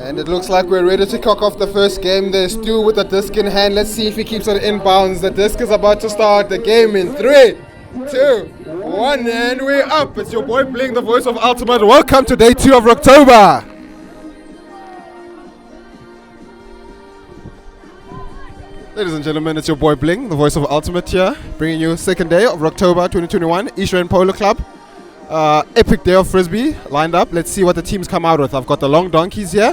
And it looks like we're ready to kick off the first game. There's Stu with the disc in hand. Let's see if he keeps it inbounds. The disc is about to start the game in 3, 2, 1, and we're up. It's your boy Bling, the voice of Ultimate. Welcome to day 2 of Rocktober. Ladies and gentlemen, it's your boy Bling, the voice of Ultimate here, bringing you second day of Rocktober 2021, East Rand Polo Club. Epic day of Frisbee lined up. Let's see what the teams come out with. I've got the Long Donkeys here,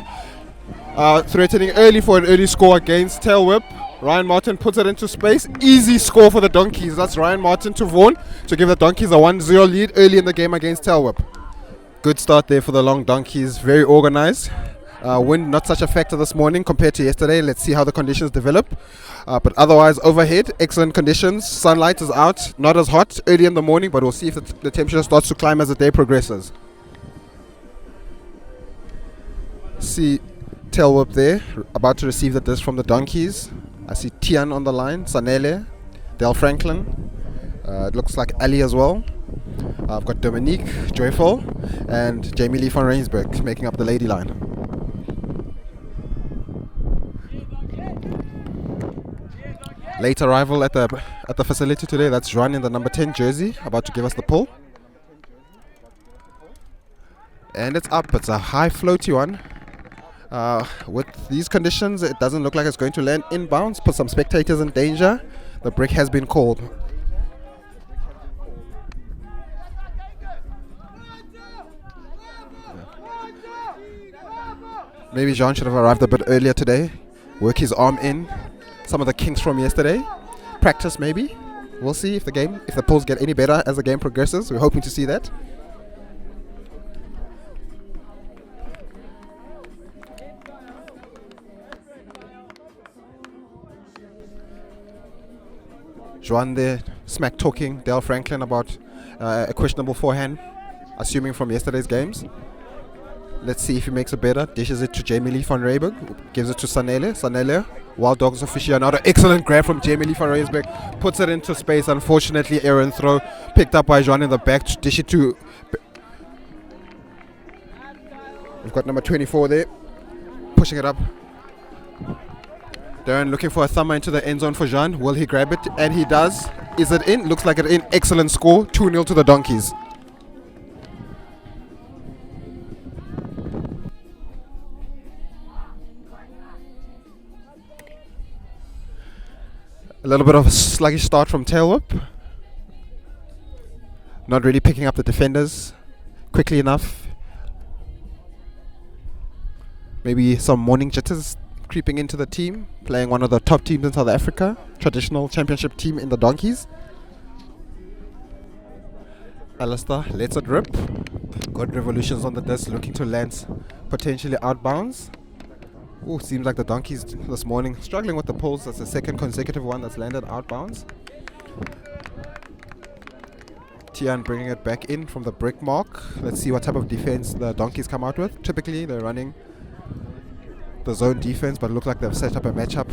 threatening early for an early score against Tailwhip. Ryan Martin puts it into space. Easy score for the Donkeys. That's Ryan Martin to Vaughan to give the Donkeys a 1-0 lead early in the game against Tailwhip. Good start there for the Long Donkeys. Very organized. Wind not such a factor this morning compared to yesterday. Let's see how the conditions develop. But otherwise, overhead, excellent conditions. Sunlight is out, not as hot early in the morning, but we'll see if the temperature starts to climb as the day progresses. See Tailwhip there, about to receive the disc from the Donkeys. I see Tian on the line, Sanele, Del Franklin. It looks like Ali as well. I've got Dominique, Joyful, and Jamie Lee van Rensburg making up the lady line. Late arrival at the facility today. That's Juan in the number 10 jersey, about to give us the pull. And it's up. It's a high floaty one. With these conditions, it doesn't look like it's going to land inbounds. Put some spectators in danger. The break has been called. Maybe Jean should have arrived a bit earlier today. Work his arm in. Some of the kinks from yesterday. Practice maybe. We'll see if the pulls get any better as the game progresses. We're hoping to see that. Juan there, smack talking Del Franklin about a questionable forehand, assuming from yesterday's games. Let's see if he makes it better. Dishes it to Jamie Lee van Rensburg. Gives it to Sanele. Sanele, Wild Dogs aficionado. Excellent grab from Jamie Lee van Rensburg. Puts it into space. Unfortunately, errant throw. Picked up by Juan in the back. Dish it to... We've got number 24 there. Pushing it up. Darren looking for a thumber into the end zone for Jean. Will he grab it? And he does. Is it in? Looks like it's in. Excellent score. 2-0 to the Donkeys. A little bit of a sluggish start from Tailwhip. Not really picking up the defenders quickly enough. Maybe some morning jitters creeping into the team. Playing one of the top teams in South Africa. Traditional championship team in the Donkeys. Alistair lets it rip. Good revolutions on the disc, looking to land potentially outbounds. Ooh, seems like the Donkeys this morning struggling with the pulls. That's the second consecutive one that's landed outbounds. Tian bringing it back in from the brick mark. Let's see what type of defense the Donkeys come out with. Typically, they're running the zone defense, but it looks like they've set up a matchup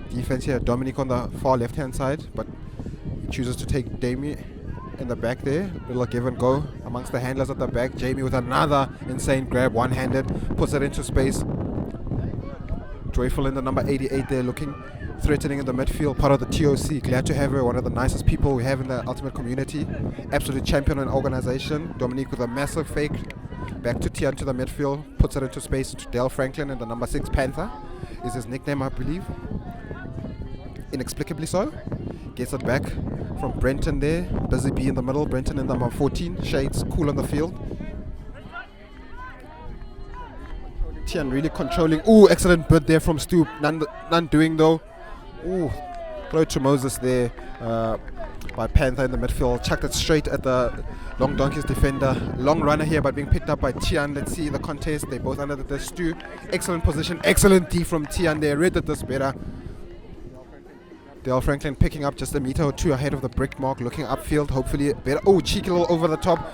defense here. Dominic on the far left-hand side, but he chooses to take Damie in the back there. Little give and go amongst the handlers at the back. Jamie with another insane grab, one-handed, puts it into space. Joyful in the number 88 there, looking threatening in the midfield, part of the TOC. Glad to have her, one of the nicest people we have in the Ultimate community. Absolute champion in organization. Dominique with a massive fake. Back to Tian to the midfield, puts it into space to Del Franklin, and the number 6 Panther is his nickname, I believe. Inexplicably so. Gets it back from Brenton there. Busy B in the middle, Brenton in the number 14. Shades cool on the field. Tian really controlling. Ooh, excellent bid there from Stu. None doing though. Ooh, throw to Moses there by Panther in the midfield. Chucked it straight at the Long Donkeys defender. Long runner here, but being picked up by Tian. Let's see the contest. They're both under the Stu. Excellent position. Excellent D from Tian there. Read this better. Del Franklin picking up just a meter or two ahead of the brick mark. Looking upfield. Hopefully better. Oh, cheeky little over the top.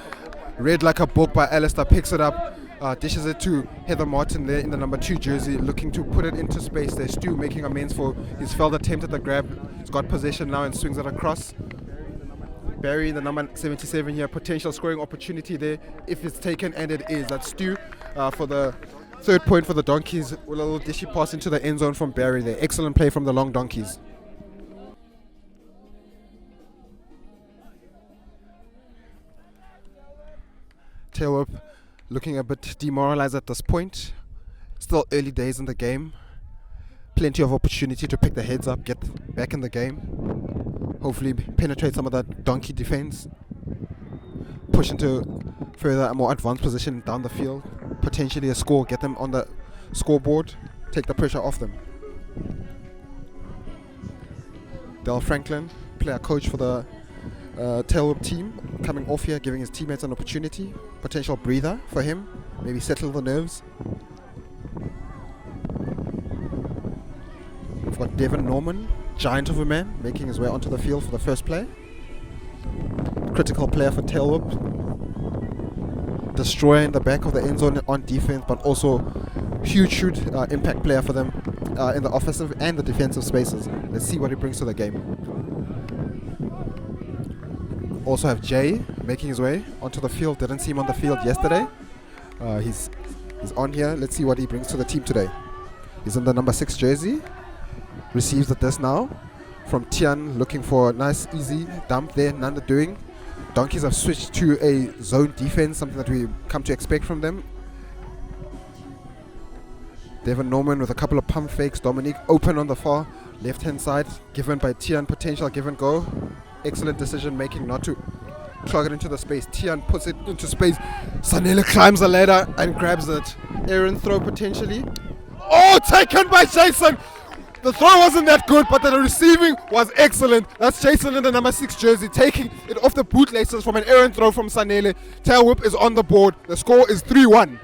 Read like a book by Alistair. Picks it up. Dishes it to Heather Martin there in the number 2 jersey, looking to put it into space there. Stu making amends for his failed attempt at the grab. He's got possession now and swings it across. Barry, the number 77 here, potential scoring opportunity there if it's taken, and it is. That's Stu for the Third point for the Donkeys with a little dishy pass into the end zone from Barry there. Excellent play from the long Donkeys. Tailwhip looking a bit demoralized at this point. Still early days in the game. Plenty of opportunity to pick the heads up, get back in the game. Hopefully penetrate some of that Donkey defense. Push into further a more advanced position down the field. Potentially a score, get them on the scoreboard, take the pressure off them. Dale Franklin, player coach for the Tailwhip team, coming off here, giving his teammates an opportunity. Potential breather for him, maybe settle the nerves. We've got Devon Norman, giant of a man, making his way onto the field for the first play. Critical player for Tailwhip. Destroying the back of the end zone on defense, but also huge impact player for them in the offensive and the defensive spaces. Let's see what he brings to the game. Also have Jay making his way onto the field. Didn't see him on the field yesterday. He's on here. Let's see what he brings to the team today. He's in the number 6 jersey. Receives the disc now from Tian, looking for a nice easy dump there. None of doing. Donkeys have switched to a zone defense, something that we come to expect from them. Devon Norman with a couple of pump fakes. Dominique open on the far left hand side, given by Tian. Potential give and go. Excellent decision making not to clog it into the space. Tian puts it into space. Sanele climbs the ladder and grabs it. Aaron throw potentially. Oh, taken by Jason! The throw wasn't that good, but the receiving was excellent. That's Jason in the number 6 jersey, taking it off the bootlaces from an errant throw from Sanele. Tailwhip is on the board. The score is 3-1.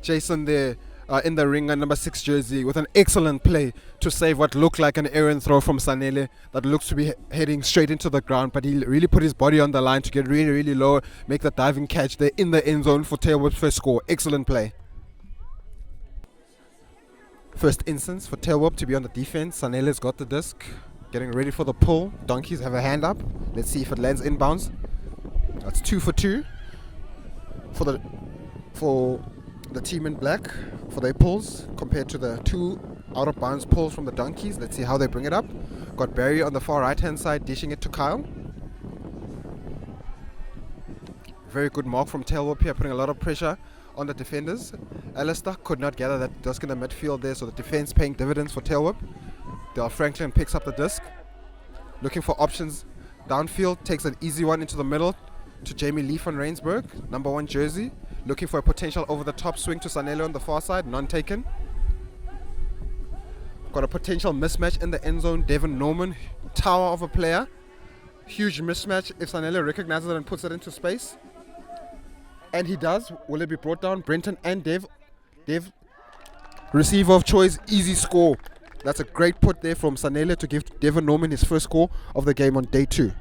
Jason there in the ring, number 6 jersey, with an excellent play to save what looked like an errant throw from Sanele that looks to be heading straight into the ground, but he really put his body on the line to get really, really low, make the diving catch there in the end zone for Tailwhip's first score. Excellent play. First instance for Tailwhip to be on the defense. Sanele's got the disc, getting ready for the pull. Donkeys have a hand up. Let's see if it lands inbounds. That's 2 for 2 for the team in black for their pulls, compared to the 2 out of bounds pulls from the Donkeys. Let's see how they bring it up. Got Barry on the far right hand side, dishing it to Kyle. Very good mark from Tailwhip here, putting a lot of pressure on the defenders. Alistair could not gather that disc in the midfield there, so the defense paying dividends for Tailwhip. Dale Franklin picks up the disc, looking for options downfield, takes an easy one into the middle to Jamie Lee van Rensburg, number 1 jersey, looking for a potential over the top swing to Sanele on the far side, none taken. Got a potential mismatch in the end zone. Devon Norman, tower of a player, huge mismatch if Sanele recognizes it and puts it into space. And he does. Will it be brought down? Brenton and Dev, receiver of choice, easy score. That's a great put there from Sanele to give Devon Norman his first score of the game on day 2.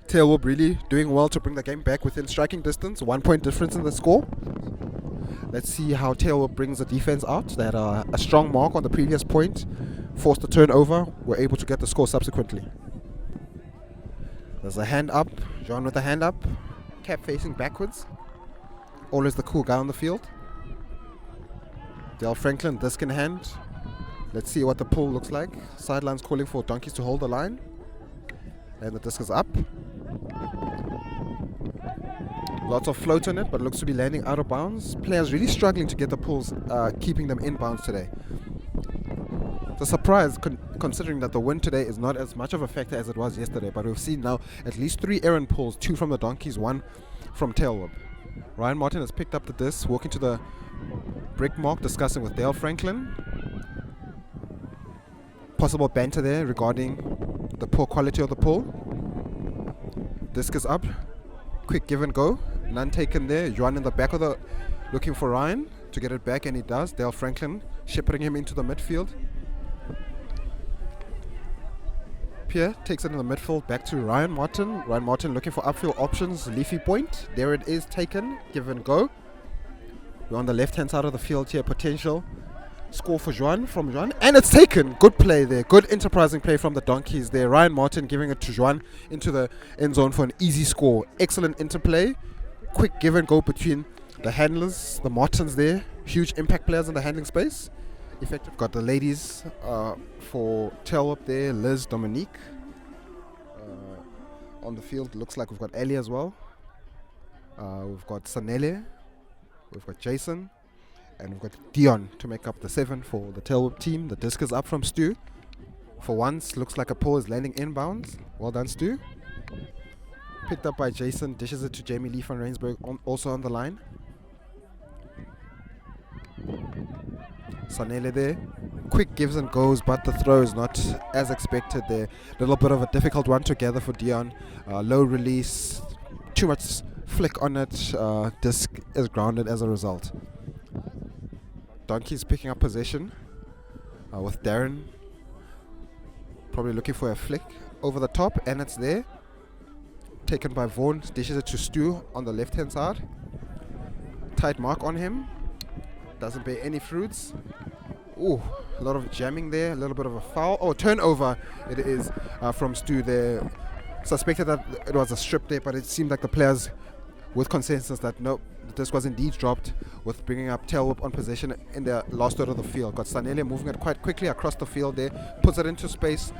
Tailwhip really doing well to bring the game back within striking distance. 1 point difference in the score. Let's see how Tailwhip brings the defense out. They had a strong mark on the previous point, forced the turnover, were able to get the score subsequently. There's a hand up. John with a hand up. Cap facing backwards. Always the cool guy on the field. Dale Franklin, disc in hand. Let's see what the pull looks like. Sidelines calling for Donkeys to hold the line. And the disc is up. Lots of float on it, but looks to be landing out of bounds. Players really struggling to get the pulls, keeping them in bounds today. It's a surprise considering that the win today is not as much of a factor as it was yesterday, but we've seen now at least 3 errant pulls, 2 from the Donkeys, 1 from Tailwhip. Ryan Martin has picked up the disc, walking to the brick mark, discussing with Dale Franklin. Possible banter there regarding the poor quality of the pull. Disc is up. Quick give and go. None taken there. Juan in the back of the, looking for Ryan to get it back, and he does. Dale Franklin shepherding him into the midfield. Pierre takes it in the midfield back to Ryan Martin. Ryan Martin looking for upfield options. Leafy point. There it is, taken. Give and go. We're on the left hand side of the field here. Potential score for Juan from Juan. And it's taken. Good play there. Good enterprising play from the Donkeys there. Ryan Martin giving it to Juan into the end zone for an easy score. Excellent interplay. Quick give and go between The handlers, the Martins there, huge impact players in the handling space. Effective. Got the ladies for Tailwhip there, Liz, Dominique. On the field, looks like we've got Ellie as well. We've got Sanele, we've got Jason, and we've got Dion to make up the 7 for the Tailwhip team. The disc is up from Stu. For once, looks like a pull is landing inbounds. Well done, Stu. Picked up by Jason, dishes it to Jamie Lee van Rensburg, also on the line. Sanele there. Quick gives and goes, but the throw is not as expected there. Little bit of a difficult one to gather for Dion. Low release, too much flick on it. Disc is grounded as a result. Donkey's picking up possession with Darren. Probably looking for a flick over the top, and it's there. Taken by Vaughan, dishes it to Stu on the left hand side. Tight mark on him. Doesn't bear any fruits. Ooh, a lot of jamming there, a little bit of a foul. Oh, turnover it is from Stu there. Suspected that it was a strip there, but it seemed like the players with consensus that no, this was indeed dropped, with bringing up Tailwhip on possession in the last third of the field. Got Sanele moving it quite quickly across the field there, puts it into space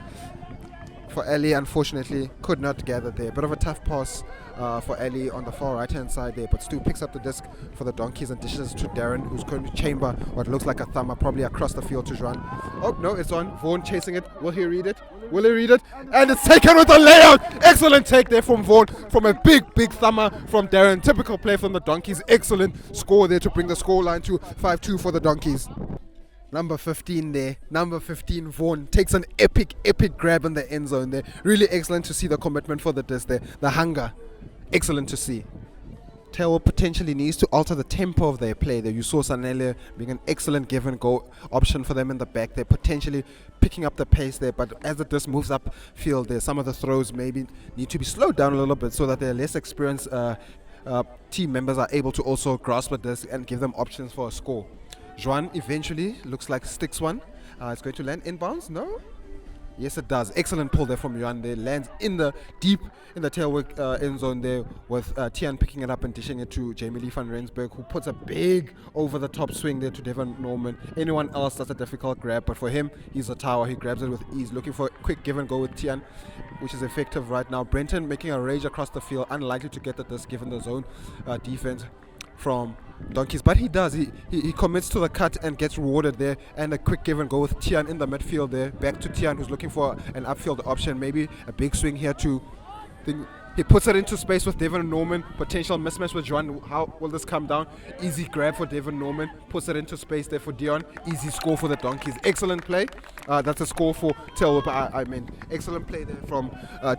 for Ali. Unfortunately, could not gather there. Bit of a tough pass for Ali on the far right hand side there, but Stu picks up the disc for the Donkeys and dishes to Darren, who's going to chamber what looks like a thumber probably across the field to Juan. Oh no, it's on. Vaughan chasing it. Will he read it? Will he read it? And it's taken with a layout. Excellent take there from Vaughan, from a big thumber from Darren. Typical play from the Donkeys. Excellent score there to bring the score line to 5-2 for the Donkeys. Number 15 there, number 15 Vaughan takes an epic grab in the end zone there. Really excellent to see the commitment for the disc there, the hunger, excellent to see. Tailwhip potentially needs to alter the tempo of their play there. You saw Sanele being an excellent give and go option for them in the back. They're potentially picking up the pace there, but as the disc moves up field there, some of the throws maybe need to be slowed down a little bit so that their less experienced team members are able to also grasp the disc and give them options for a score. Juan eventually looks like sticks one. It's going to land inbounds. No? Yes, it does. Excellent pull there from Juan. There lands in the deep in the Tailwhip end zone there, with Tian picking it up and dishing it to Jamie Lee van Rensburg, who puts a big over the top swing there to Devon Norman. Anyone else does a difficult grab, but for him, he's a tower. He grabs it with ease, looking for a quick give and go with Tian, which is effective right now. Brenton making a rage across the field, unlikely to get at this given the zone defense from Donkeys, but he does. He commits to the cut and gets rewarded there, and a quick give and go with Tian in the midfield there. Back to Tian, who's looking for an upfield option, maybe a big swing here too. He puts it into space with Devon Norman. Potential mismatch with Juan. How will this come down? Easy grab for Devon Norman. Puts it into space there for Dion. Easy score for the Donkeys. Excellent play. That's a score for Tailwhip. I mean, excellent play there from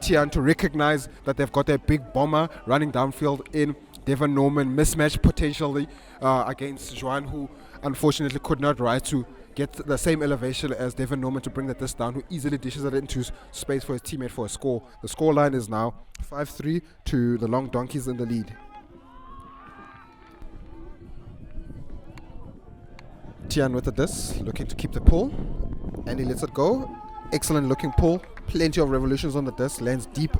Tian to recognize that they've got their big bomber running downfield in Devon Norman. Mismatch potentially against Juan, who unfortunately could not rise to get the same elevation as Devon Norman to bring the disc down, who easily dishes it into space for his teammate for a score. The score line is now 5-3 to the Long Donkeys in the lead. Tian with the disc, looking to keep the pull, and he lets it go. Excellent looking pull, plenty of revolutions on the disc, lands deep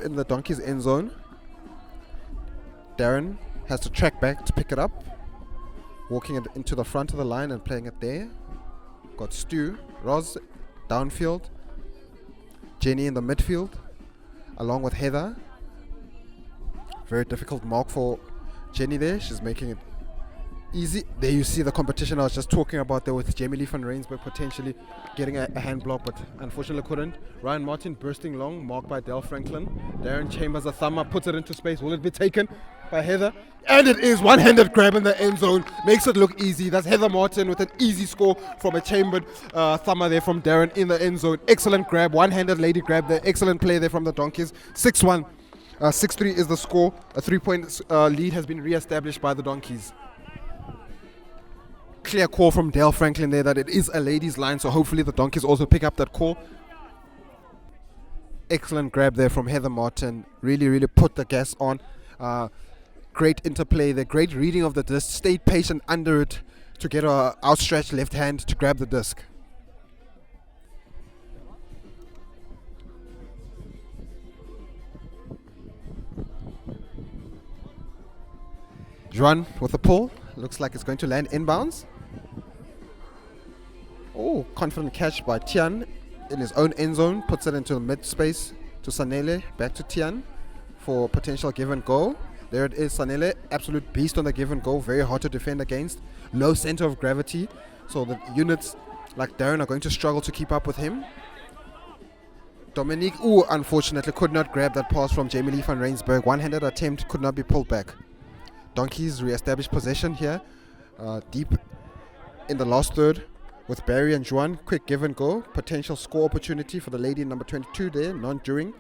in the Donkeys end zone. Darren has to track back to pick it up, walking it into the front of the line and playing it there. Got Stu, Roz downfield, Jenny in the midfield, along with Heather. Very difficult mark for Jenny there. She's making it easy. There you see the competition I was just talking about there, with Jamie Lee van Rensburg potentially getting a hand block, but unfortunately couldn't. Ryan Martin bursting long, marked by Del Franklin. Darren Chambers a thumb up, puts it into space. Will it be taken by Heather? And it is. One-handed grab in the end zone. Makes it look easy. That's Heather Martin with an easy score from a chambered thumber there from Darren in the end zone. Excellent grab. One-handed lady grab there. Excellent play there from the Donkeys. 6-1. 6-3 is the score. A 3-point lead has been re-established by the Donkeys. Clear call from Dale Franklin there that it is a ladies line, so hopefully the Donkeys also pick up that call. Excellent grab there from Heather Martin. Really put the gas on. Great interplay there, great reading of the disc, stayed patient under it to get her outstretched left hand to grab the disc. Juan with the pull. Looks like it's going to land inbounds. Oh, confident catch by Tian in his own end zone. Puts it into the mid space to Sanele. Back to Tian for potential give and go. There it is, Sanele. Absolute beast on the give and go. Very hard to defend against. Low center of gravity. So the units like Darren are going to struggle to keep up with him. Dominique, unfortunately could not grab that pass from Jamie Lee van Rensburg. One-handed attempt could not be pulled back. Donkeys re-establish possession here. Deep in the last third with Barry and Juan. Quick give and go. Potential score opportunity for the lady number 22 there, non-during.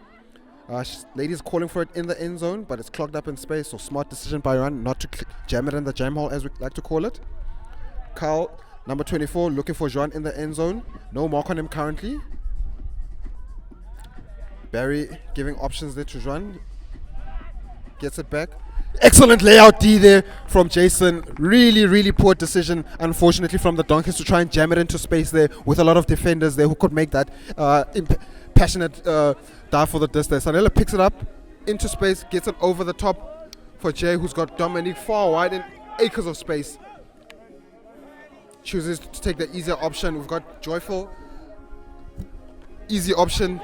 Lady's calling for it in the end zone, but it's clogged up in space, so smart decision by Juan not to jam it in the jam hole, as we like to call it. Carl, number 24, looking for Juan in the end zone. No mark on him currently. Barry giving options there to Juan. Gets it back. Excellent layout D there from Jason. Really, really poor decision, unfortunately, from the Donkeys to try and jam it into space there with a lot of defenders there who could make that passionate dive for the distance. Sanela picks it up into space, gets it over the top for Jay, who's got Dominique far wide in acres of space. Chooses to take the easier option. We've got Joyful. Easy option,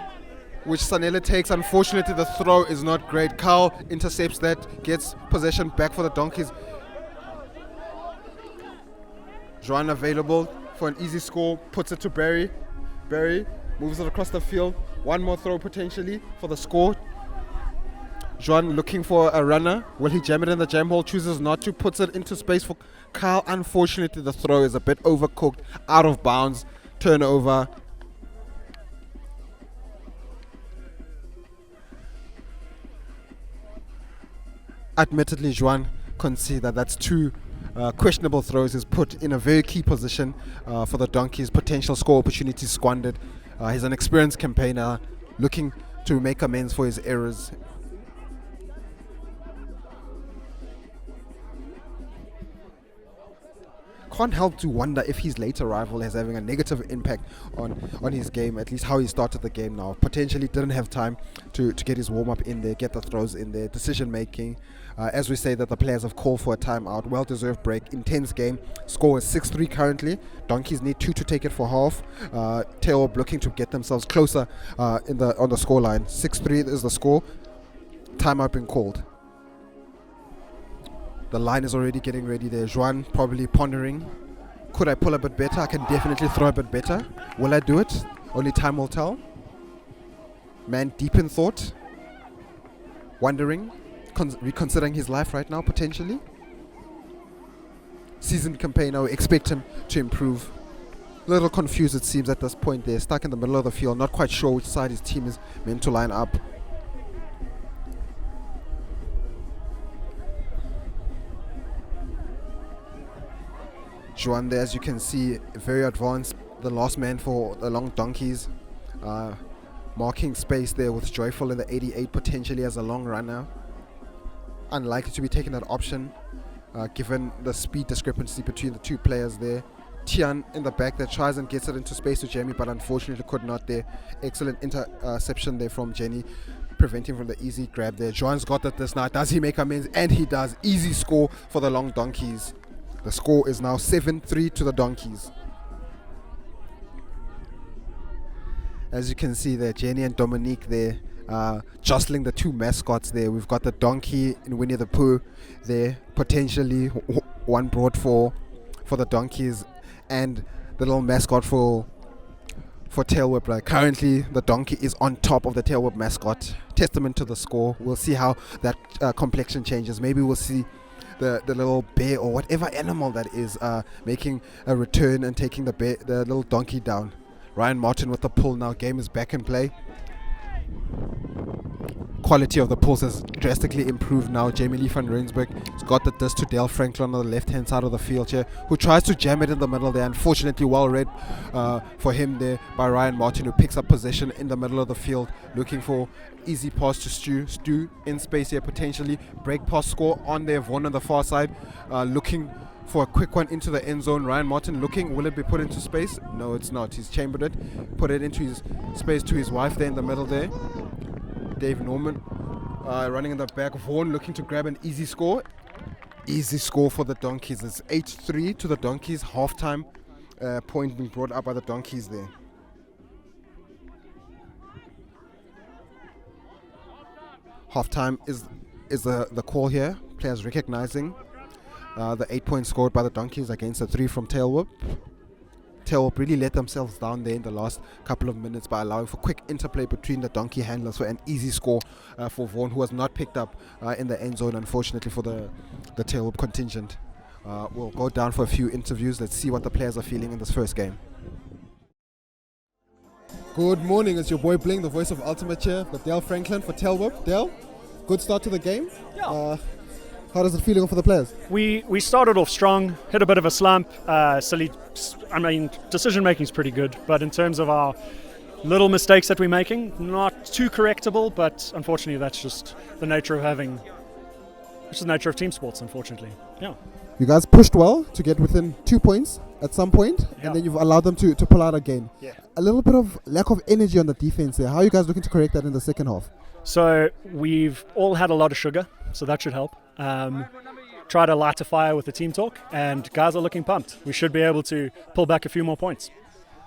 which Sanele takes. Unfortunately, the throw is not great. Carl intercepts that, gets possession back for the Donkeys. Juan available for an easy score, puts it to Barry. Barry moves it across the field. One more throw potentially for the score. Juan looking for a runner. Will he jam it in the jam hole? Chooses not to, puts it into space for Carl. Unfortunately, the throw is a bit overcooked, out of bounds, turnover. Admittedly, Juan concede that that's two questionable throws. Is put in a very key position for the Donkeys. Potential score opportunities squandered. He's an experienced campaigner looking to make amends for his errors. Can't help to wonder if his late arrival is having a negative impact on his game, at least how he started the game now. Potentially didn't have time to get his warm-up in there, get the throws in there, decision making. As we say that the players have called for a timeout, well-deserved break, intense game. Score is 6-3 currently. Donkeys need 2 to take it for half. Tailwhip looking to get themselves closer on the score line. 6-3 is the score. Timeout being called. The line is already getting ready there. Juan probably pondering. Could I pull a bit better? I can definitely throw a bit better. Will I do it? Only time will tell. Man deep in thought. Wondering. Reconsidering his life right now, potentially. Seasoned campaigner, expect him to improve. A little confused it seems at this point there. Stuck in the middle of the field. Not quite sure which side his team is meant to line up. Juan there, as you can see, very advanced. The last man for the long Donkeys. Marking space there with Joyful in the 88 potentially as a long runner. Unlikely to be taking that option given the speed discrepancy between the two players there. Tian in the back that tries and gets it into space to Jamie, but unfortunately could not there. Excellent interception there from Jenny, preventing from the easy grab there. Juan's got that this now. Does he make amends? And he does. Easy score for the long Donkeys. The score is now 7-3 to the Donkeys. As you can see there, Jenny and Dominique there jostling the two mascots there. We've got the donkey in Winnie the Pooh there, potentially one brought for the Donkeys, and the little mascot for Tailwhip. Right? Currently, the donkey is on top of the Tailwhip mascot. Testament to the score. We'll see how that complexion changes. Maybe we'll see the little bear or whatever animal that is making a return and taking the little donkey down. Ryan Martin with the pull now. Game is back in play. Quality of the pulls has drastically improved now. Jamie Lee van Rensburg has got the disc to Dale Franklin on the left hand side of the field here, who tries to jam it in the middle there. Unfortunately, well read for him there by Ryan Martin, who picks up possession in the middle of the field, looking for easy pass to Stu in space here, potentially break pass score on there. Vaughan on the far side looking for a quick one into the end zone. Ryan Martin looking, will it be put into space? No, it's not. He's chambered it, put it into his space to his wife there in the middle there. Dave Norman running in the back. Vaughan looking to grab an easy score. Easy score for the Donkeys. It's 8-3 to the Donkeys. Halftime point being brought up by the Donkeys there. Halftime is the call here. Players recognizing the 8 points scored by the Donkeys against the 3 from Tailwhip. Tailwhip really let themselves down there in the last couple of minutes by allowing for quick interplay between the Donkey handlers for an easy score for Vaughan, who was not picked up in the end zone, unfortunately, for the Tailwhip contingent. We'll go down for a few interviews. Let's see what the players are feeling in this first game. Good morning, it's your boy Bling, the voice of Ultimate here, for Dale Franklin for Tailwhip. Dale, good start to the game. Yeah. How does it feel for the players? We started off strong, hit a bit of a slump. Decision making is pretty good, but in terms of our little mistakes that we're making, not too correctable, but unfortunately that's just the nature of team sports, unfortunately. Yeah. You guys pushed well to get within 2 points at some point, and then you've allowed them to pull out again. Yeah. A little bit of lack of energy on the defense there. How are you guys looking to correct that in the second half? So we've all had a lot of sugar, so that should help. Try to light a fire with the team talk, and guys are looking pumped. We should be able to pull back a few more points.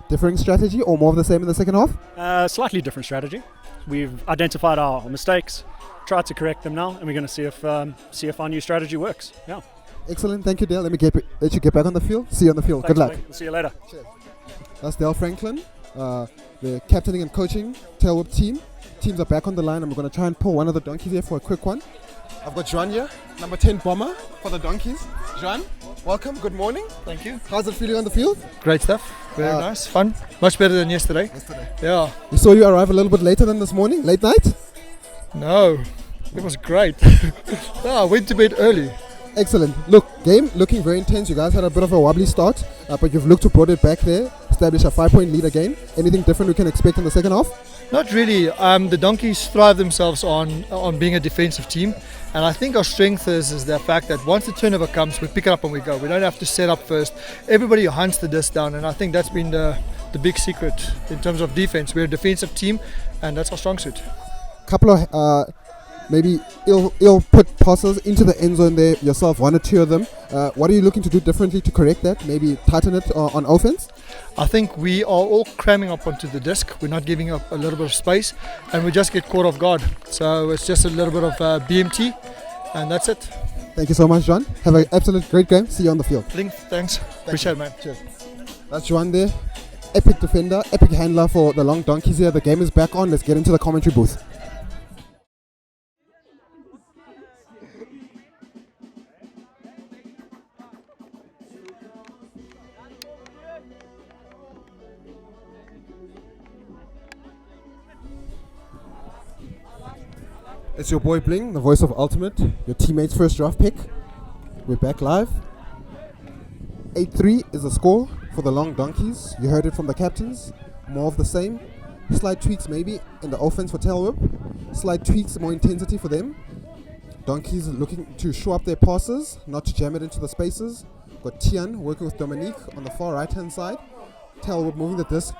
Differing strategy or more of the same in the second half? Slightly different strategy. We've identified our mistakes, tried to correct them now, and we're going to see if our new strategy works. Yeah. Excellent, thank you, Dale. Let you get back on the field. See you on the field. Thanks, Good luck. Mike. We'll see you later. Cheers. That's Dale Franklin, the captaining and coaching Tailwhip team. Teams are back on the line, and we're going to try and pull one of the Donkeys here for a quick one. I've got Johan here, number 10 bomber for the Donkeys. Johan, welcome, good morning. Thank you. How's it feeling on the field? Great stuff. Very nice. Fun. Much better than yesterday. Yeah. We saw you arrive a little bit later than this morning, late night? No. It was great. I went to bed early. Excellent. Look, game looking very intense. You guys had a bit of a wobbly start, but you've looked to brought it back there, establish a 5-point lead again. Anything different we can expect in the second half? Not really. The Donkeys thrive themselves on being a defensive team, and I think our strength is the fact that once the turnover comes, we pick it up and we go. We don't have to set up first. Everybody hunts the disc down, and I think that's been the big secret in terms of defense. We're a defensive team, and that's our strong suit. Couple of maybe ill put passes into the end zone there yourself, 1 or 2 of them. What are you looking to do differently to correct that? Maybe tighten it on offense? I think we are all cramming up onto the disc. We're not giving up a little bit of space, and we just get caught off guard. So it's just a little bit of BMT, and that's it. Thank you so much, John. Have an absolute great game. See you on the field. Thanks. Appreciate it, man. Cheers. That's Johan there. Epic defender, epic handler for the Long Donkeys here. The game is back on. Let's get into the commentary booth. It's your boy Bling, the voice of Ultimate, your teammate's first draft pick. We're back live. 8-3 is the score for the Long Donkeys. You heard it from the captains. More of the same. Slight tweaks maybe in the offense for Tailwhip. Slight tweaks, more intensity for them. Donkeys looking to show up their passes, not to jam it into the spaces. Got Tian working with Dominique on the far right hand side. Tailwhip moving the disc.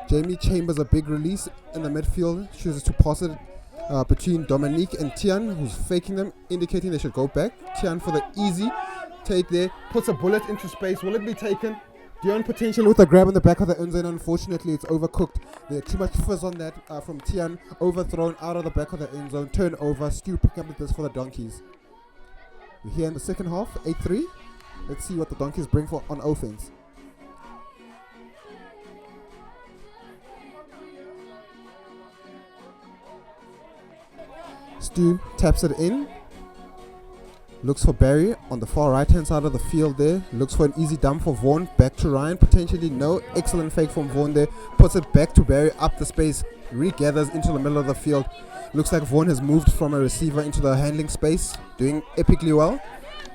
Jamie Chambers, a big release in the midfield, chooses to pass it between Dominique and Tian, who's faking them, indicating they should go back. Tian for the easy take there, puts a bullet into space. Will it be taken? Dion potential with a grab in the back of the end zone. Unfortunately, it's overcooked. There's too much fizz on that from Tian. Overthrown out of the back of the end zone. Turnover. Stu picking up this for the Donkeys. We're here in the second half, 8-3. Let's see what the Donkeys bring for on offense. Stu taps it in. Looks for Barry on the far right hand side of the field there. Looks for an easy dump for Vaughan. Back to Ryan. Potentially no. Excellent fake from Vaughan there. Puts it back to Barry up the space. Regathers into the middle of the field. Looks like Vaughan has moved from a receiver into the handling space. Doing epically well.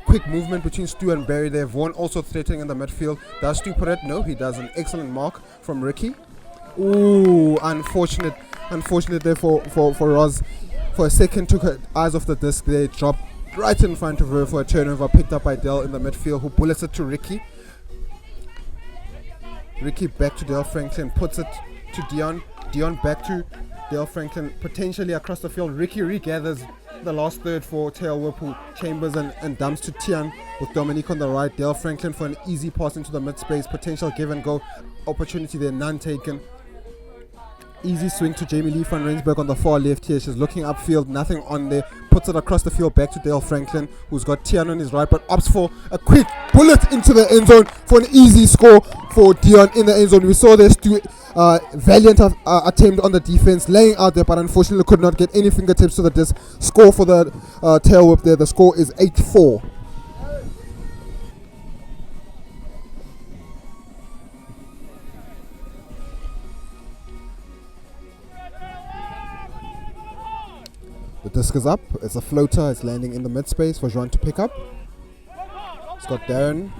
Quick movement between Stu and Barry there. Vaughan also threatening in the midfield. Does Stu put it? No, he does. An excellent mark from Ricky. Ooh, unfortunate there for Roz. For a second took her eyes off the disc there. Dropped right in front of her for a turnover, picked up by Dell in the midfield, who bullets it to Ricky. Ricky back to Dell Franklin, puts it to Dion. Dion back to Dale Franklin potentially across the field. Ricky regathers the last third for Tailwhip, who chambers and dumps to Tian with Dominique on the right. Dale Franklin for an easy pass into the mid space. Potential give and go opportunity there, none taken. Easy swing to Jamie Lee van Rensburg on the far left here. She's looking upfield, nothing on there. Puts it across the field back to Dale Franklin, who's got Tian on his right, but opts for a quick bullet into the end zone for an easy score for Dion in the end zone. We saw this valiant attempt on the defense, laying out there, but unfortunately could not get any fingertips to the disc. Score for the Tailwhip there. The score is 8-4. The disc is up. It's a floater. It's landing in the mid space for Juan to pick up. It's got Darren.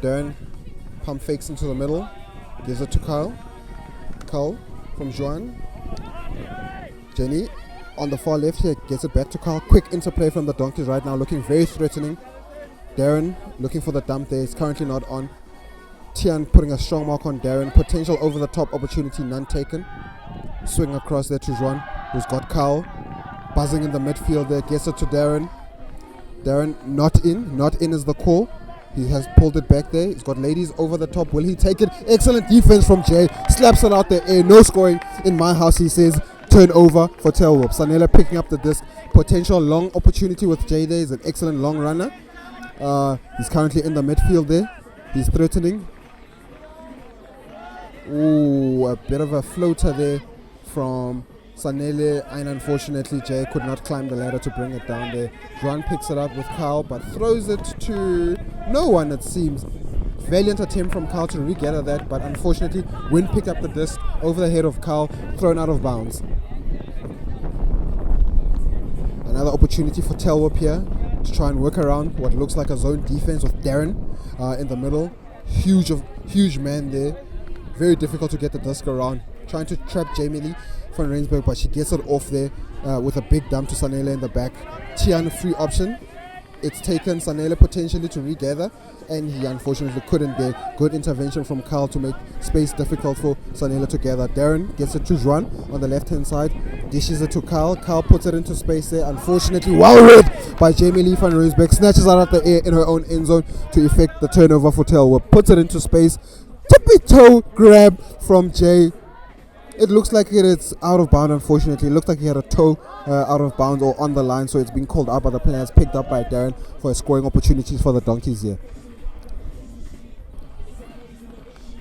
Darren pump fakes into the middle. Gives it to Kyle. Kyle from Juan. Jenny on the far left here gets it back to Kyle. Quick interplay from the Donkeys right now, looking very threatening. Darren looking for the dump there. It's currently not on. Tian putting a strong mark on Darren. Potential over the top opportunity, none taken. Swing across there to Juan, who's got Kyle. Buzzing in the midfield there. Gets it to Darren. Darren not in. Not in is the call. He has pulled it back there. He's got ladies over the top. Will he take it? Excellent defense from Jay. Slaps it out the air. No scoring in my house, he says. Turnover for Tailwhip. Sanela picking up the disc. Potential long opportunity with Jay there. He's an excellent long runner. He's currently in the midfield there. He's threatening. Ooh, a bit of a floater there from Sanele, and unfortunately Jay could not climb the ladder to bring it down there. Juan picks it up with Kyle, but throws it to no one, it seems. Valiant attempt from Kyle to regather that, but unfortunately Wynn picked up the disc over the head of Kyle, thrown out of bounds. Another opportunity for Tailwhip here to try and work around what looks like a zone defense with Darren in the middle. Huge man there. Very difficult to get the disc around. Trying to trap Jamie Lee van Rensburg, but she gets it off there with a big dump to Sanele in the back. Tian free option. It's taken Sanele potentially to regather, and he unfortunately couldn't there. Good intervention from Kyle to make space difficult for Sanele to gather. Darren gets it to Juan on the left hand side, dishes it to Kyle. Kyle puts it into space there. Unfortunately, well read by Jamie Lee van Rensburg. Snatches it out of the air in her own end zone to effect the turnover for Tailwhip. Puts it into space. Tippy toe grab from Jay. It looks like it is out of bounds, unfortunately. It looks like he had a toe out of bounds or on the line, so it's been called out by the players, picked up by Darren for scoring opportunities for the Donkeys here.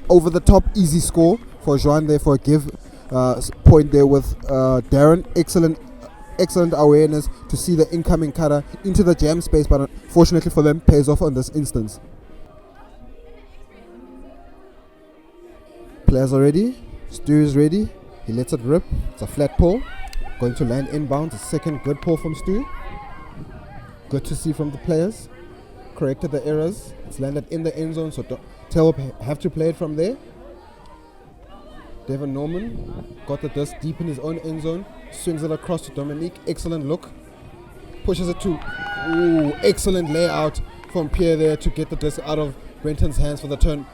Over the top, easy score for Juan there for a give point there with Darren. Excellent awareness to see the incoming cutter into the jam space, but unfortunately for them, pays off on this instance. Players are ready. Stu is ready. He lets it rip. It's a flat pull. Going to land inbounds. A second good pull from Stu. Good to see from the players. Corrected the errors. It's landed in the end zone, so Tailwhip have to play it from there. Devon Norman got the disc deep in his own end zone. Swings it across to Dominique. Excellent look. Pushes it to... Ooh, excellent layout from Pierre there to get the disc out of Brenton's hands for the turn.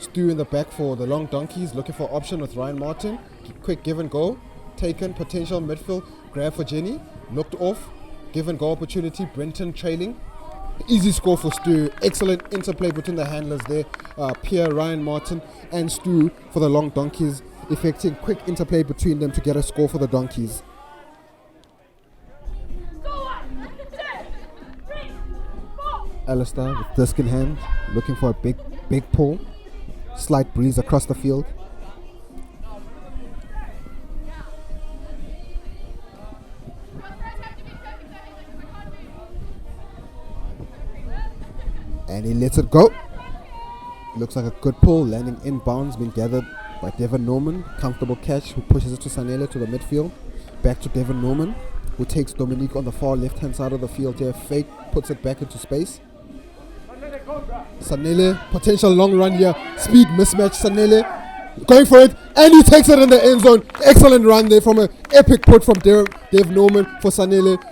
Stu in the back for the long Donkeys, looking for option with Ryan Martin. Quick give and go. Taken, potential midfield. Grab for Jenny. Looked off. Give and go opportunity. Brenton trailing. Easy score for Stu. Excellent interplay between the handlers there. Pierre, Ryan Martin and Stu for the long Donkeys. Effecting quick interplay between them to get a score for the Donkeys. Alistair with disc in hand. Looking for a big pull. Slight breeze across the field. And he lets it go. Looks like a good pull, landing inbounds, being gathered by Devon Norman. Comfortable catch, who pushes it to Sanele to the midfield. Back to Devon Norman, who takes Dominique on the far left hand side of the field here. Fake, puts it back into space. Sanele, potential long run here. Speed mismatch. Sanele going for it, and he takes it in the end zone. Excellent run there from an epic put from Dev Norman for Sanele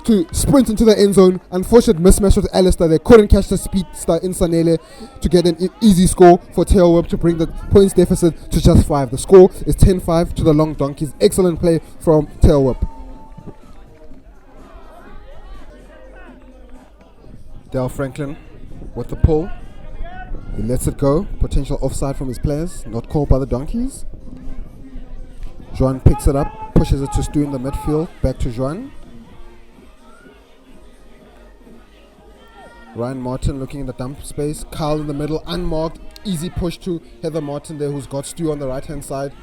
to sprint into the end zone. Unfortunate mismatch with Alistair. They couldn't catch the speedster in Sanele to get an easy score for Tailwhip to bring the points deficit to just 5. The score is 10-5 to the Long Donkeys. Excellent play from Tailwhip. Dale Franklin with the pull. He lets it go. Potential offside from his players. Not called by the Donkeys. Joan picks it up. Pushes it to Stu in the midfield. Back to Joan. Ryan Martin looking in the dump space. Carl in the middle, unmarked. Easy push to Heather Martin there, who's got Stu on the right hand side.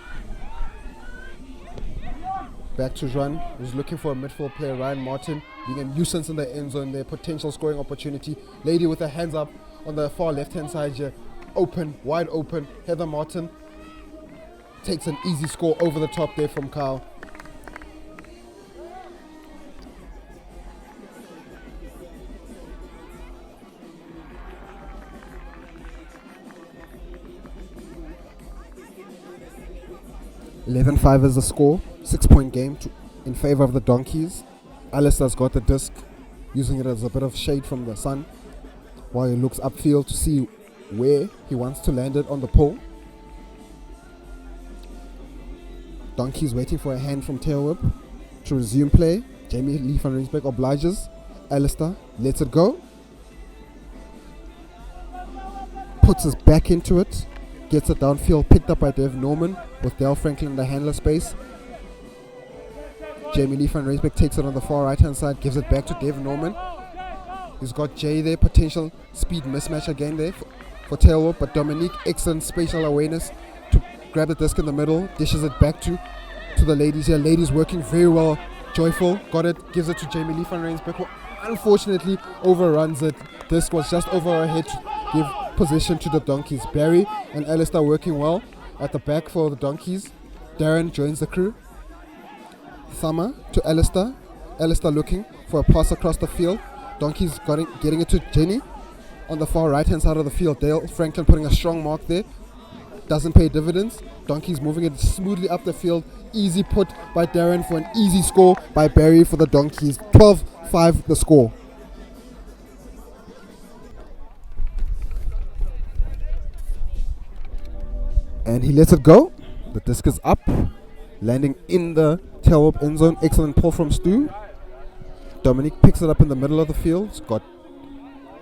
Back to Juan, who's looking for a midfield player. Ryan Martin being a nuisance in the end zone there. Potential scoring opportunity. Lady with her hands up on the far left hand side here. Open, wide open. Heather Martin takes an easy score over the top there from Carl. (11-5) is the score. 6-point game in favor of the Donkeys. Alistair's got the disc, using it as a bit of shade from the sun while he looks upfield to see where he wants to land it on the pole. Donkeys waiting for a hand from Tailwhip to resume play. Jamie Lee van Rensburg obliges. Alistair lets it go. Puts us back into it. Gets it downfield, picked up by Dave Norman with Dale Franklin in the handler space. Jamie Lee van Rensburg takes it on the far right hand side, gives it back to Dave Norman. He's got Jay there, potential speed mismatch again there for Tailwhip, but Dominique, excellent spatial awareness to grab the disc in the middle, dishes it back to the ladies here. Ladies working very well. Joyful, got it, gives it to Jamie Lee van Rensburg, who unfortunately overruns it. Disc was just over her head to give position to the Donkeys. Barry and Alistair working well at the back for the Donkeys. Darren joins the crew. Summer to Alistair. Alistair looking for a pass across the field. Donkeys getting it to Jenny on the far right hand side of the field. Dale Franklin putting a strong mark there. Doesn't pay dividends. Donkeys moving it smoothly up the field. Easy put by Darren for an easy score by Barry for the Donkeys. 12-5 the score. And he lets it go. The disc is up, landing in the Tailwhip end zone. Excellent pull from Stu. Dominique picks it up in the middle of the field. It's got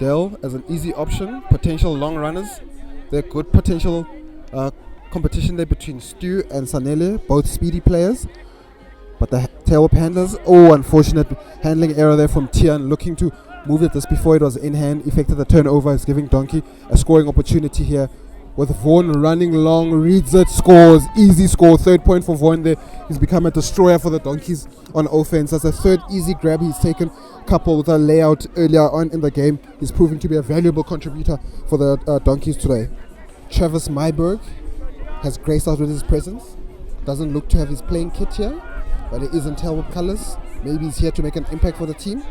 Dell as an easy option. Potential long runners. They're good potential competition there between Stu and Sanele, both speedy players. But the Tailwhip handlers, unfortunate handling error there from Tian, looking to move it just before it was in hand. Effected the turnover, is giving Donkey a scoring opportunity here. With Vaughan running long, reads it, scores, easy score, 3rd point for Vaughan there. He's become a destroyer for the Donkeys on offense. That's a 3rd easy grab he's taken, coupled with a layout earlier on in the game. He's proving to be a valuable contributor for the Donkeys today. Travis Myberg has graced us with his presence. Doesn't look to have his playing kit here, but it is in Tailwhip colours. Maybe he's here to make an impact for the team.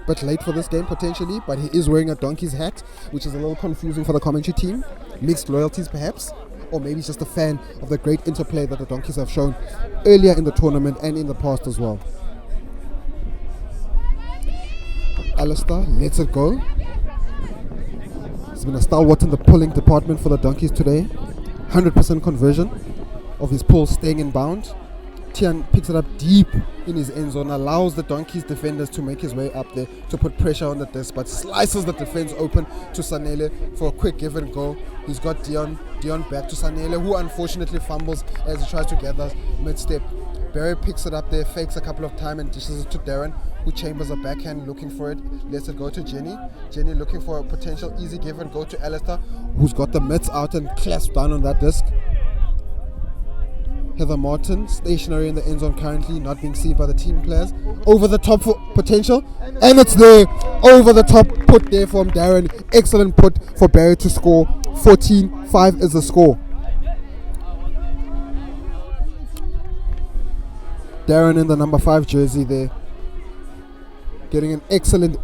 Bit late for this game potentially, but he is wearing a Donkeys hat, which is a little confusing for the commentary team. Mixed loyalties perhaps, or maybe he's just a fan of the great interplay that the Donkeys have shown earlier in the tournament and in the past as well. Alistair lets it go. He's been a stalwart in the pulling department for the Donkeys today. 100% conversion of his pull staying in bound. Tian picks it up deep in his end zone, allows the Donkeys defenders to make his way up there to put pressure on the disc, but slices the defense open to Sanele for a quick give and go. He's got Dion back to Sanele, who unfortunately fumbles as he tries to gather mid-step. Barry picks it up there, fakes a couple of times and dishes it to Darren, who chambers a backhand looking for it, lets it go to Jenny. Jenny looking for a potential easy give and go to Alistair, who's got the mitts out and clasps down on that disc. Heather Martin, stationary in the end zone currently, not being seen by the team players. Over the top for potential, and it's there. Over the top put there from Darren. Excellent put for Barry to score. 14-5 is the score. Darren in the number 5 jersey there, getting an excellent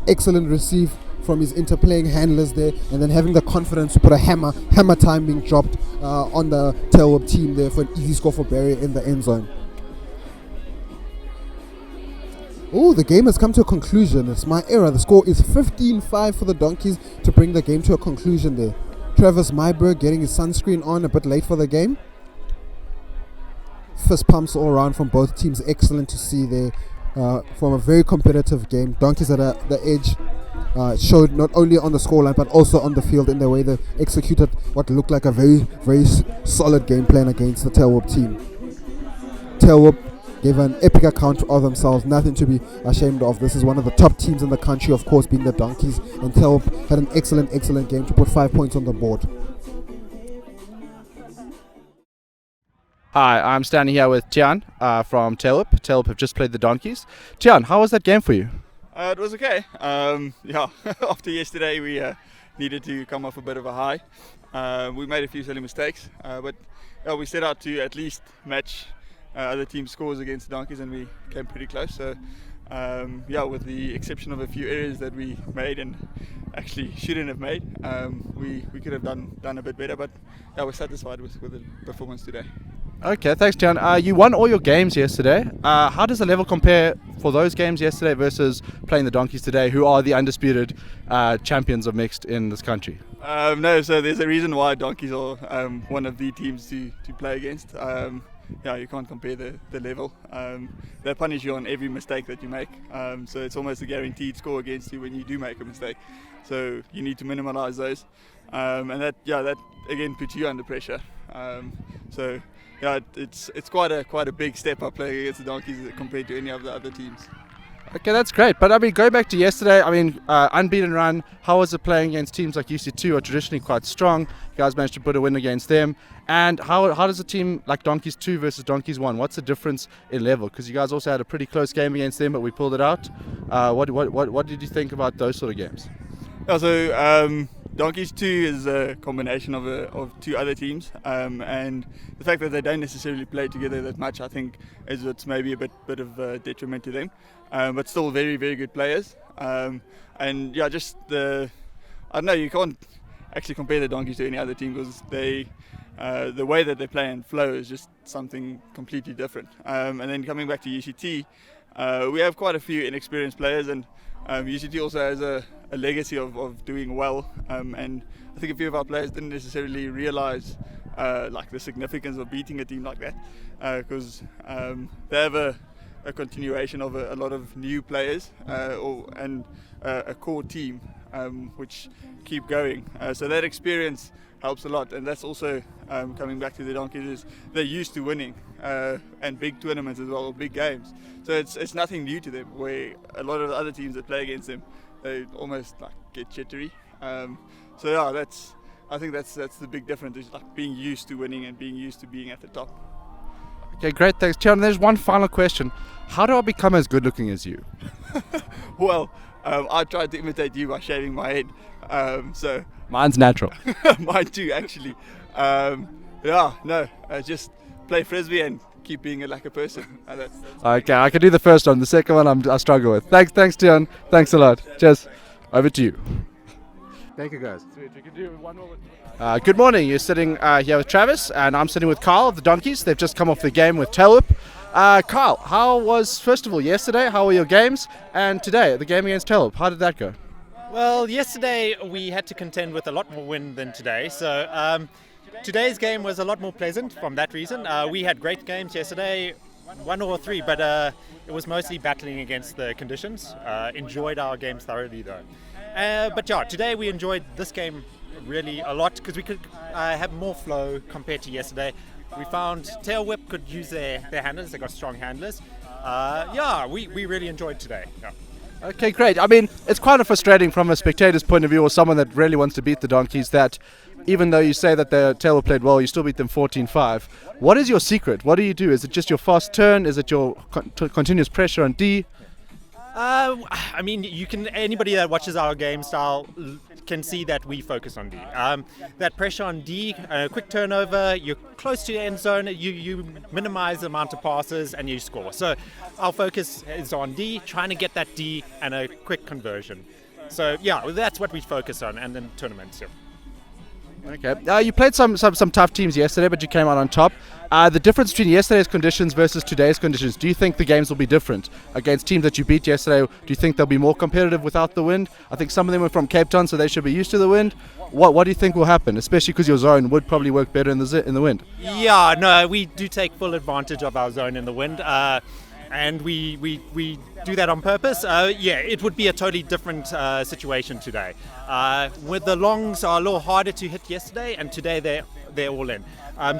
receive from his interplaying handlers there, and then having the confidence to put a hammer time being dropped on the Tailwhip team there for an easy score for Barry in the end zone. Oh, the game has come to a conclusion. It's my error. The score is 15-5 for the Donkeys to bring the game to a conclusion there. Travis Myberg getting his sunscreen on a bit late for the game. Fist pumps all around from both teams. Excellent to see there from a very competitive game. Donkeys at the edge showed not only on the scoreline but also on the field in the way they executed what looked like a very, very solid game plan against the Tailwhip team. Tailwhip gave an epic account of themselves, nothing to be ashamed of. This is one of the top teams in the country, of course, being the Donkeys, and Tailwhip had an excellent game to put 5 points on the board. Hi, I'm standing here with Tian from Tailwhip. Tailwhip have just played the Donkeys. Tian, how was that game for you? It was okay. After yesterday we needed to come off a bit of a high. We made a few silly mistakes, but we set out to at least match other teams' scores against the Donkeys, and we came pretty close. So with the exception of a few errors that we made and actually shouldn't have made, we could have done a bit better, but we're satisfied with the performance today. Okay, thanks, Tian. You won all your games yesterday. How does the level compare for those games yesterday versus playing the Donkeys today, who are the undisputed champions of mixed in this country? So there's a reason why Donkeys are one of the teams to play against. You can't compare the level. They punish you on every mistake that you make. So it's almost a guaranteed score against you when you do make a mistake. So you need to minimize those. And that again puts you under pressure. It's quite a big step up playing against the Donkeys compared to any of the other teams. Okay, that's great. But going back to yesterday, unbeaten run. How was it playing against teams like UC2, who are traditionally quite strong? You guys managed to put a win against them. And how does a team like Donkeys 2 versus Donkeys 1? What's the difference in level? Because you guys also had a pretty close game against them, but we pulled it out. What did you think about those sort of games? Donkeys 2 is a combination of two other teams, and the fact that they don't necessarily play together that much, I think, is what's maybe a bit of a detriment to them. But still very, very good players. I don't know, you can't actually compare the Donkeys to any other team because the way that they play and flow is just something completely different. And then coming back to UCT, we have quite a few inexperienced players, and UCT also has a legacy of doing well, and I think a few of our players didn't necessarily realise the significance of beating a team like that, because they have a continuation of a lot of new players and a core team which keep going. So that experience helps a lot, and that's also coming back to the Donkeys, is they're used to winning and big tournaments as well, big games. So it's nothing new to them, where a lot of the other teams that play against them, they almost get jittery. I think that's the big difference, is being used to winning and being used to being at the top. Okay, great, thanks, Tian. There's one final question. How do I become as good looking as you? Well, I tried to imitate you by shaving my head. Mine's natural. Mine too, actually. Just play frisbee and keep being a lacquer person. Okay, I can do the first one. The second one I struggle with. Thanks, Tian. Thanks a lot. Cheers. Over to you. Thank you, guys. Sweet. We can do one more. Good morning. You're sitting here with Travis, and I'm sitting with Kyle of the Donkeys. They've just come off the game with Tailwhip. Kyle, how was, first of all, yesterday? How were your games? And today, the game against Tailwhip, how did that go? Well, yesterday we had to contend with a lot more wind than today. So today's game was a lot more pleasant from that reason. We had great games yesterday, 1 or 3, but it was mostly battling against the conditions. Enjoyed our games thoroughly though. Today we enjoyed this game really a lot because we could have more flow compared to yesterday. We found Tailwhip could use their handlers. They got strong handlers. We really enjoyed today. Yeah. Okay, great. It's kind of frustrating from a spectator's point of view, or someone that really wants to beat the Donkeys, that even though you say that the Tailwhip played well, you still beat them 14-5. What is your secret? What do you do? Is it just your fast turn? Is it your continuous pressure on D? Anybody that watches our game style can see that we focus on D. That pressure on D, quick turnover, you're close to the end zone, you minimize the amount of passes and you score. So our focus is on D, trying to get that D and a quick conversion. So that's what we focus on, and then tournaments. Yeah. Okay. You played some tough teams yesterday, but you came out on top. The difference between yesterday's conditions versus today's conditions, do you think the games will be different? Against teams that you beat yesterday, do you think they'll be more competitive without the wind? I think some of them were from Cape Town, so they should be used to the wind. What do you think will happen, especially because your zone would probably work better in the wind? Yeah, no, we do take full advantage of our zone in the wind. And we do that on purpose. It would be a totally different situation today. With the longs are a little harder to hit yesterday, and today they're all in.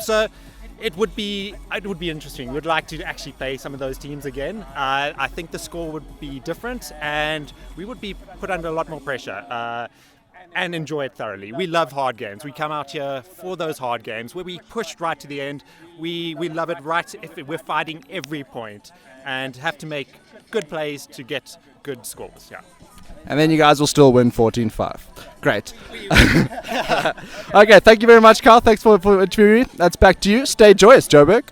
So it would be interesting. We'd like to actually play some of those teams again. I think the score would be different, and we would be put under a lot more pressure. And enjoy it thoroughly. We love hard games. We come out here for those hard games where we pushed right to the end. We love it right if we're fighting every point and have to make good plays to get good scores. Yeah. And then you guys will still win 14-5. Great. Okay, thank you very much, Carl. Thanks for interviewing me. That's back to you. Stay joyous, Joburg.